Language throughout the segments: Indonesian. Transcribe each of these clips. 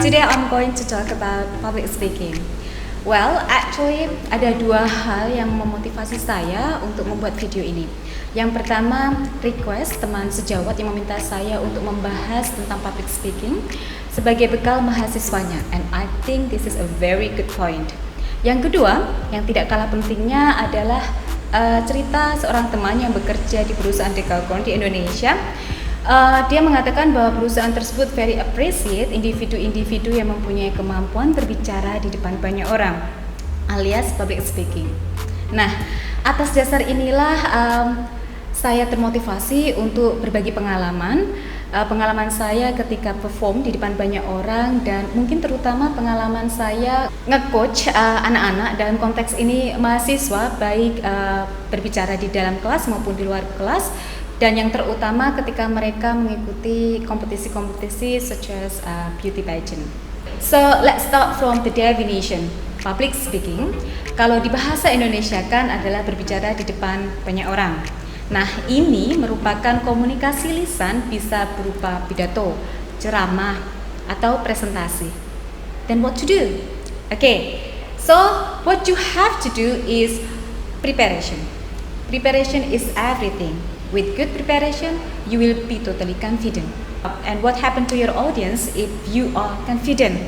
Today I'm going to talk about public speaking. Well, actually ada dua hal yang memotivasi saya untuk membuat video ini. Yang pertama, request teman sejawat yang meminta saya untuk membahas tentang public speaking sebagai bekal mahasiswanya, and I think this is a very good point. Yang kedua, yang tidak kalah pentingnya adalah cerita seorang teman yang bekerja di perusahaan dekakon di Indonesia. Dia mengatakan bahwa perusahaan tersebut very appreciate individu-individu yang mempunyai kemampuan berbicara di depan banyak orang, alias public speaking. Nah, atas dasar inilah saya termotivasi untuk berbagi pengalaman saya ketika perform di depan banyak orang, dan mungkin terutama pengalaman saya nge-coach anak-anak dalam konteks ini mahasiswa, baik berbicara di dalam kelas maupun di luar kelas, dan yang terutama ketika mereka mengikuti kompetisi-kompetisi such as beauty pageant. So let's start from the definition. Public speaking, kalau di bahasa Indonesia kan adalah berbicara di depan banyak orang. Nah, ini merupakan komunikasi lisan, bisa berupa pidato, ceramah, atau presentasi. Then what to do? Okay, so what you have to do is preparation. Preparation is everything. With good preparation, you will be totally confident. And what happened to your audience if you are confident?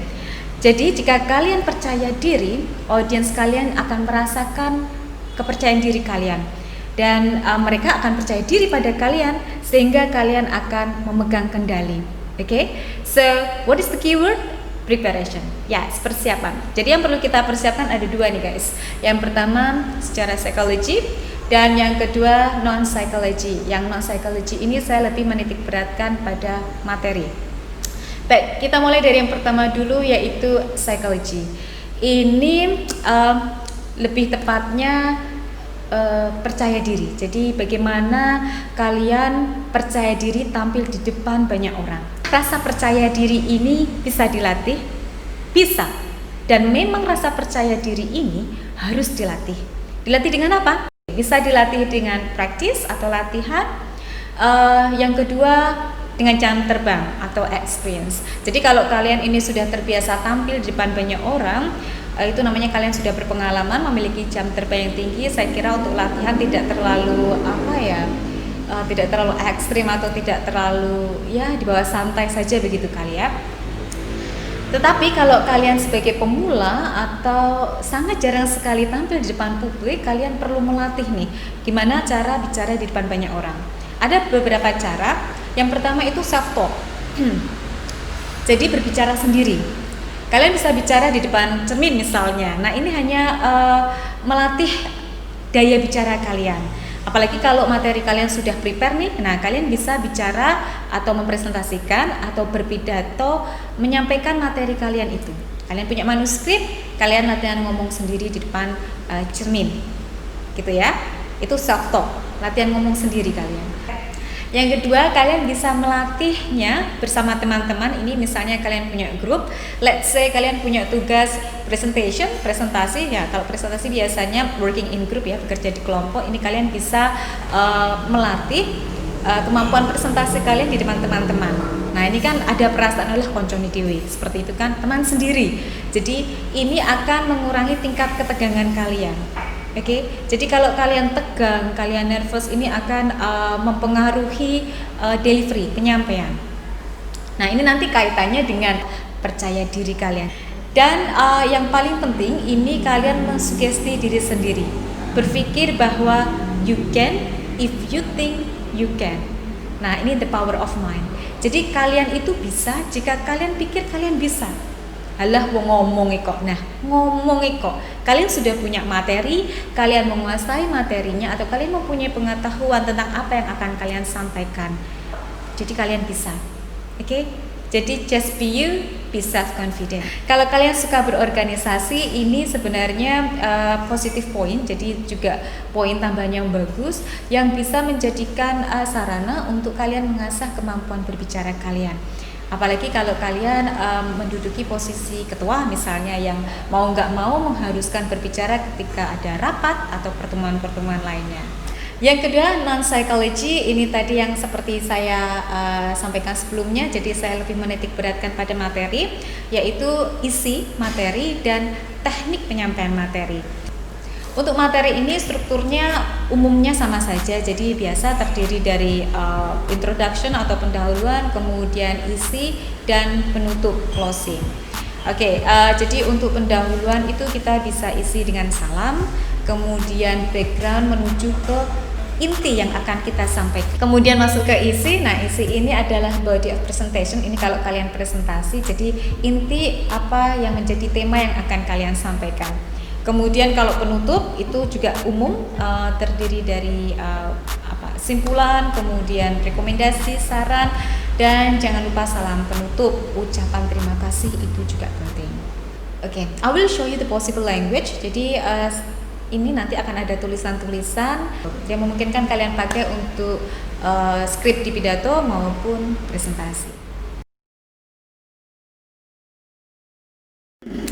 Jadi jika kalian percaya diri, audience kalian akan merasakan kepercayaan diri kalian. Dan mereka akan percaya diri pada kalian sehingga kalian akan memegang kendali. Okay? So, what is the keyword? Preparation. Yes, persiapan. Jadi yang perlu kita persiapkan ada dua nih guys. Yang pertama secara psikologi, dan yang kedua non-psychology. Yang non-psychology ini saya lebih menitik beratkan pada materi. Baik, kita mulai dari yang pertama dulu, yaitu psychology. Ini lebih tepatnya percaya diri. Jadi bagaimana kalian percaya diri tampil di depan banyak orang. Rasa percaya diri ini bisa dilatih? Bisa. Dan memang rasa percaya diri ini harus dilatih. Dilatih dengan apa? Bisa dilatih dengan praktis atau latihan. Yang kedua dengan jam terbang atau experience. Jadi kalau kalian ini sudah terbiasa tampil di depan banyak orang, itu namanya kalian sudah berpengalaman, memiliki jam terbang yang tinggi. Saya kira untuk latihan tidak terlalu tidak terlalu ekstrim atau tidak terlalu di bawah santai saja begitu kali ya. Tetapi kalau kalian sebagai pemula atau sangat jarang sekali tampil di depan publik, kalian perlu melatih nih gimana cara bicara di depan banyak orang. Ada beberapa cara. Yang pertama itu self talk. Jadi berbicara sendiri. Kalian bisa bicara di depan cermin misalnya. Nah, ini hanya melatih daya bicara kalian. Apalagi kalau materi kalian sudah prepare nih, nah kalian bisa bicara atau mempresentasikan atau berpidato menyampaikan materi kalian itu. Kalian punya manuskrip, kalian latihan ngomong sendiri di depan cermin, gitu ya. Itu self talk, latihan ngomong sendiri kalian. Yang kedua, kalian bisa melatihnya bersama teman-teman. Ini misalnya kalian punya grup, let's say kalian punya tugas presentasi ya. Kalau presentasi biasanya working in group ya, bekerja di kelompok. Ini kalian bisa melatih kemampuan presentasi kalian di depan teman-teman. Nah, ini kan ada perasaan adalah konconi dewe, seperti itu kan, teman sendiri. Jadi ini akan mengurangi tingkat ketegangan kalian. Oke, jadi kalau kalian tegang, kalian nervous, ini akan mempengaruhi delivery, penyampaian. Nah, ini nanti kaitannya dengan percaya diri kalian. Dan yang paling penting, ini kalian mensugesti diri sendiri. Berpikir bahwa you can if you think you can. Nah, ini the power of mind. Jadi kalian itu bisa jika kalian pikir kalian bisa. Alah, ngomong kok. Nah, ngomong kok. Kalian sudah punya materi, kalian menguasai materinya, atau kalian mempunyai pengetahuan tentang apa yang akan kalian sampaikan. Jadi kalian bisa. Oke? Jadi just be you, be self confident. Kalau kalian suka berorganisasi, ini sebenarnya positive point. Jadi juga poin tambahan yang bagus yang bisa menjadikan sarana untuk kalian mengasah kemampuan berbicara kalian. Apalagi kalau kalian menduduki posisi ketua misalnya, yang mau nggak mau mengharuskan berbicara ketika ada rapat atau pertemuan-pertemuan lainnya. Yang kedua, non-psychology, ini tadi yang seperti saya sampaikan sebelumnya, jadi saya lebih menitik beratkan pada materi, yaitu isi materi dan teknik penyampaian materi. Untuk materi ini strukturnya umumnya sama saja, jadi biasa terdiri dari introduction atau pendahuluan, kemudian isi, dan penutup closing. Oke, jadi untuk pendahuluan itu kita bisa isi dengan salam, kemudian background menuju ke inti yang akan kita sampaikan. Kemudian masuk ke isi. Nah, isi ini adalah body of presentation. Ini kalau kalian presentasi, jadi inti apa yang menjadi tema yang akan kalian sampaikan. Kemudian kalau penutup itu juga umum, terdiri dari simpulan, kemudian rekomendasi, saran, dan jangan lupa salam penutup. Ucapan terima kasih itu juga penting. Oke, I will show you the possible language. Jadi ini nanti akan ada tulisan-tulisan yang memungkinkan kalian pakai untuk skrip di pidato maupun presentasi.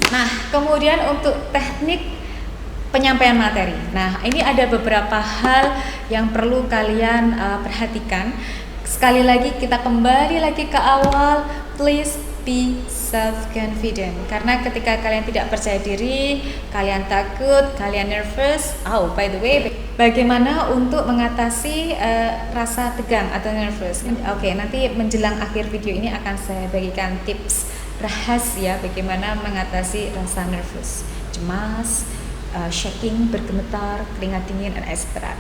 Nah, kemudian untuk teknik penyampaian materi. Nah, ini ada beberapa hal yang perlu kalian perhatikan. Sekali lagi kita kembali lagi ke awal, please be self-confident. Karena ketika kalian tidak percaya diri, kalian takut, kalian nervous. Oh, by the way, bagaimana untuk mengatasi rasa tegang atau nervous? Oke, nanti menjelang akhir video ini akan saya bagikan tips rahasia bagaimana mengatasi rasa nervous, cemas, shaking, bergemetar, keringat dingin, dan etc.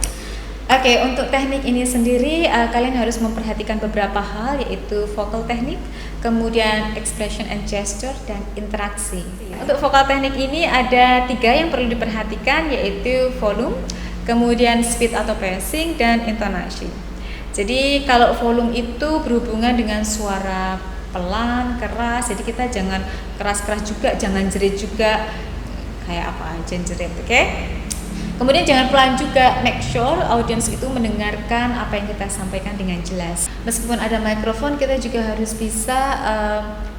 Oke, untuk teknik ini sendiri kalian harus memperhatikan beberapa hal, yaitu vocal teknik, kemudian expression and gesture, dan interaksi. Untuk vokal teknik ini ada 3 yang perlu diperhatikan, yaitu volume, kemudian speed atau pacing, dan intonasi. Jadi kalau volume itu berhubungan dengan suara pelan, keras, jadi kita jangan keras-keras juga, jangan jerit juga, kayak apa aja jerit, oke? Kemudian jangan pelan juga, make sure audience itu mendengarkan apa yang kita sampaikan dengan jelas. Meskipun ada mikrofon, kita juga harus bisa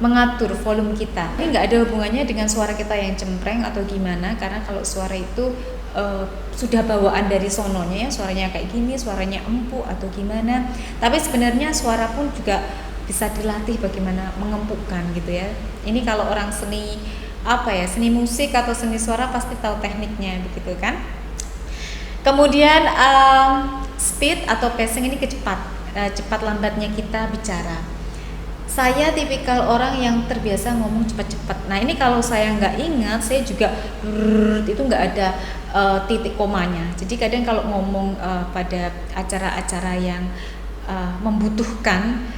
mengatur volume kita. Ini nggak ada hubungannya dengan suara kita yang cempreng atau gimana, karena kalau suara itu sudah bawaan dari sononya, ya, suaranya kayak gini, suaranya empuk atau gimana. Tapi sebenarnya suara pun juga bisa dilatih bagaimana mengempukkan gitu ya. Ini kalau orang seni seni musik atau seni suara pasti tahu tekniknya begitu kan. Kemudian speed atau pacing ini cepat lambatnya kita bicara. Saya tipikal orang yang terbiasa ngomong cepat-cepat. Nah ini kalau saya nggak ingat, saya juga itu nggak ada titik komanya. Jadi kadang kalau ngomong pada acara-acara yang membutuhkan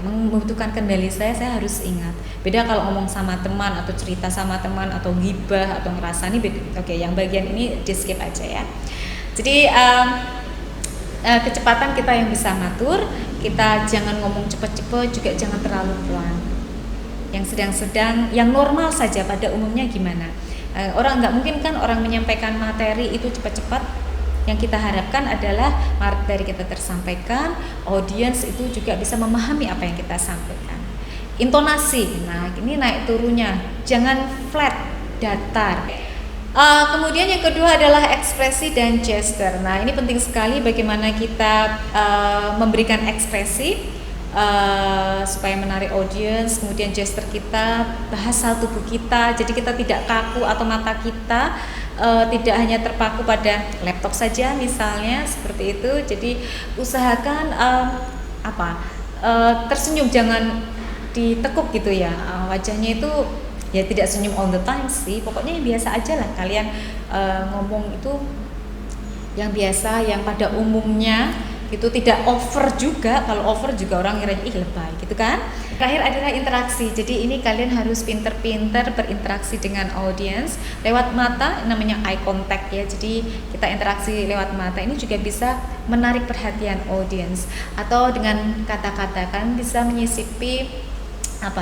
membutuhkan kendali saya harus ingat. Beda kalau ngomong sama teman atau cerita sama teman atau gibah atau ngerasani. Oke, yang bagian ini di skip aja ya. Jadi kecepatan kita yang bisa ngatur, kita jangan ngomong cepet-cepet, juga jangan terlalu pelan. Yang sedang-sedang, yang normal saja pada umumnya gimana? Orang nggak mungkin kan orang menyampaikan materi itu cepat-cepat. Yang kita harapkan adalah materi kita tersampaikan, audiens itu juga bisa memahami apa yang kita sampaikan. Intonasi, nah ini naik turunnya, jangan flat, datar. Kemudian yang kedua adalah ekspresi dan gesture. Nah ini penting sekali bagaimana kita memberikan ekspresi supaya menarik audiens. Kemudian gesture kita, bahasa tubuh kita, jadi kita tidak kaku atau mata kita tidak hanya terpaku pada laptop saja misalnya seperti itu. Jadi usahakan tersenyum, jangan ditekuk gitu ya. Wajahnya itu ya tidak senyum all the time sih, pokoknya yang biasa aja lah kalian ngomong itu yang biasa, yang pada umumnya itu tidak over juga. Kalau over juga orang ngira lebay gitu kan. Terakhir adalah interaksi. Jadi ini kalian harus pinter-pinter berinteraksi dengan audiens lewat mata, namanya eye contact ya. Jadi kita interaksi lewat mata ini juga bisa menarik perhatian audiens. Atau dengan kata-kata kan bisa menyisipi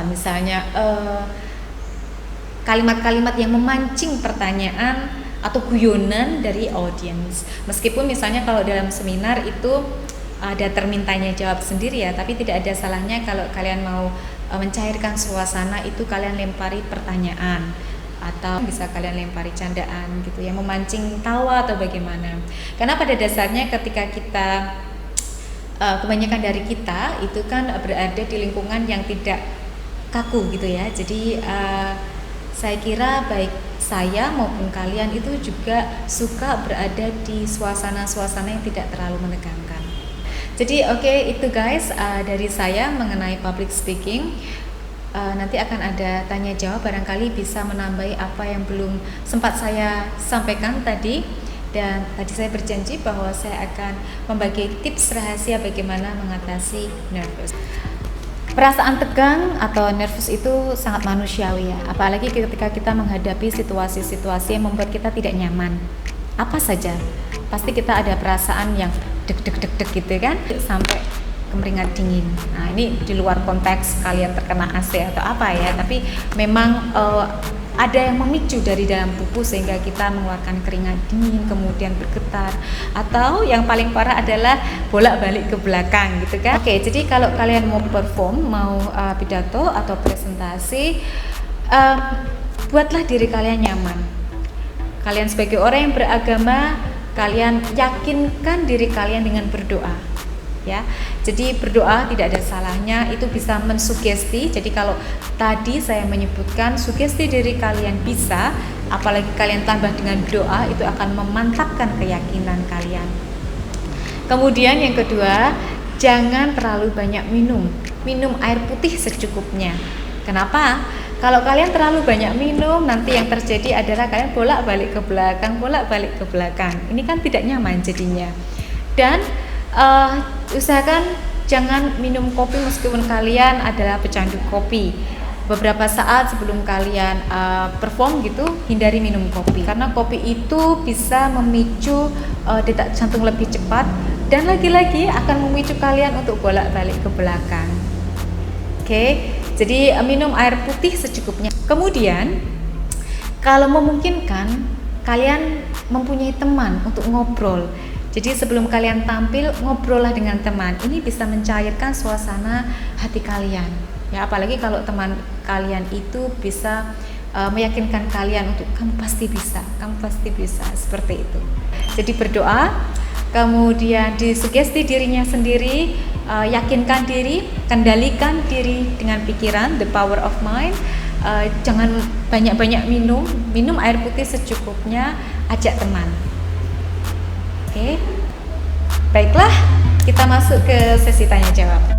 misalnya kalimat-kalimat yang memancing pertanyaan atau guyonan dari audiens. Meskipun misalnya kalau dalam seminar itu ada termintanya jawab sendiri ya, tapi tidak ada salahnya kalau kalian mau mencairkan suasana itu kalian lempari pertanyaan atau bisa kalian lempari candaan gitu ya, memancing tawa atau bagaimana. Karena pada dasarnya ketika kita kebanyakan dari kita itu kan berada di lingkungan yang tidak kaku gitu ya. Jadi saya kira baik saya maupun kalian itu juga suka berada di suasana-suasana yang tidak terlalu menegangkan. Jadi itu guys dari saya mengenai public speaking. Nanti akan ada tanya jawab, barangkali bisa menambahi apa yang belum sempat saya sampaikan tadi. Dan tadi saya berjanji bahwa saya akan membagi tips rahasia bagaimana mengatasi nervous. Perasaan tegang atau nervous itu sangat manusiawi ya, apalagi ketika kita menghadapi situasi-situasi yang membuat kita tidak nyaman. Apa saja, pasti kita ada perasaan yang deg-deg gitu kan, sampai keringat dingin. Nah ini di luar konteks kalian terkena AC atau apa ya, tapi memang ada yang memicu dari dalam tubuh sehingga kita mengeluarkan keringat dingin, kemudian bergetar, atau yang paling parah adalah bolak-balik ke belakang gitu kan. Jadi kalau kalian mau perform, mau pidato atau presentasi, buatlah diri kalian nyaman. Kalian sebagai orang yang beragama, kalian yakinkan diri kalian dengan berdoa. Ya, jadi berdoa tidak ada salahnya, itu bisa mensugesti. Jadi kalau tadi saya menyebutkan sugesti diri kalian bisa, apalagi kalian tambah dengan doa, itu akan memantapkan keyakinan kalian. Kemudian yang kedua, jangan terlalu banyak minum air putih secukupnya. Kenapa? Kalau kalian terlalu banyak minum, nanti yang terjadi adalah kalian bolak-balik ke belakang. Ini kan tidak nyaman jadinya. Dan usahakan jangan minum kopi meskipun kalian adalah pecandu kopi. Beberapa saat sebelum kalian perform gitu, hindari minum kopi karena kopi itu bisa memicu detak jantung lebih cepat dan lagi-lagi akan memicu kalian untuk bolak-balik ke belakang. Jadi minum air putih secukupnya. Kemudian kalau memungkinkan kalian mempunyai teman untuk ngobrol. Jadi sebelum kalian tampil, ngobrollah dengan teman. Ini bisa mencairkan suasana hati kalian. Ya, apalagi kalau teman kalian itu bisa meyakinkan kalian untuk kamu pasti bisa, seperti itu. Jadi berdoa, kemudian disugesti dirinya sendiri, yakinkan diri, kendalikan diri dengan pikiran, the power of mind. Jangan banyak-banyak minum air putih secukupnya, ajak teman. Baiklah, kita masuk ke sesi tanya jawab.